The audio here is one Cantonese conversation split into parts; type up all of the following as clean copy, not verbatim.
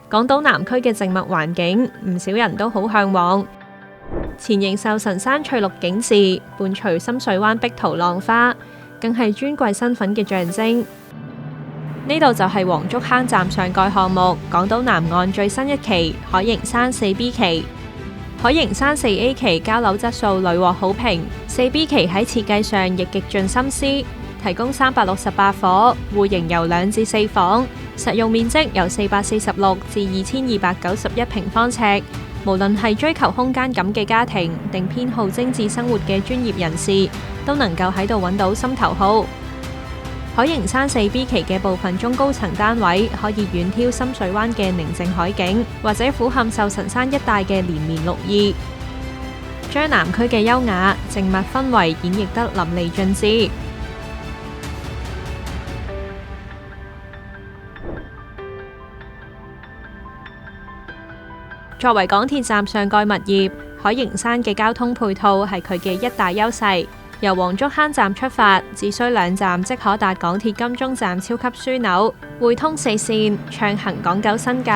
港島南區嘅靜默環境，唔少人都好向往。前認壽臣山翠綠景緻，伴隨深水灣碧濤浪花，更係尊貴身份嘅象徵。呢度就係黃竹坑站上蓋項目，港島南岸最新一期海盈山 4B 期。海盈山 4A 期交樓質素屢獲好評，4B 期喺設計上亦極盡心思，提供368伙，戶型由2至4房，實用面積由446至2291平方尺。無論係追求空間感嘅家庭，定偏好精緻生活嘅專業人士，都能夠喺度揾到心頭好。海盈山 4B 期嘅部分中高層單位可以遠眺深水灣嘅寧靜海景，或者俯瞰壽臣山一帶嘅連綿綠意，將南區嘅優雅靜默氛圍演繹得淋漓盡致。作為港鐵站上蓋物業，海盈山嘅交通配套係佢嘅一大優勢。由黃竹坑站出發，只需2站即可達港鐵金鐘站超級樞紐，匯通4線，暢行港九新界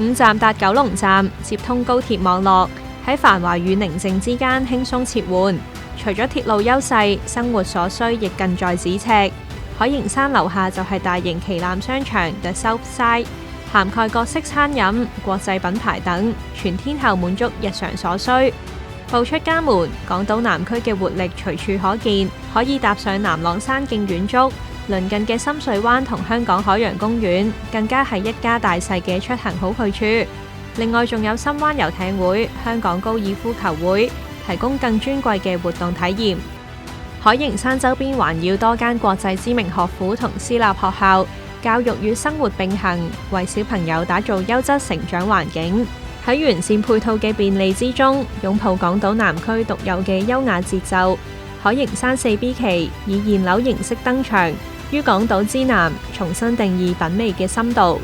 ；5站達九龍站，接通高鐵網絡，喺繁華與寧靜之間輕鬆切換。除咗鐵路優勢，生活所需亦近在咫尺。海盈山樓下就係大型旗艦商場 The South Side， 涵蓋各式餐飲、國際品牌等，全天候滿足日常所需。步出家門，港島南區嘅活力隨處可見，可以踏上南朗山徑遠足，鄰近嘅深水灣同香港海洋公園，更加係一家大細嘅出行好去處。另外仲有深灣遊艇會、香港高爾夫球會，提供更尊貴嘅活動體驗。海盈山周邊環繞多間國際知名學府同私立學校，教育與生活並行，為小朋友打造優質成長環境。喺完善配套嘅便利之中，擁抱港島南區獨有嘅優雅節奏。海盈山 4B 期以現樓形式登場，於港島之南重新定義品味嘅深度。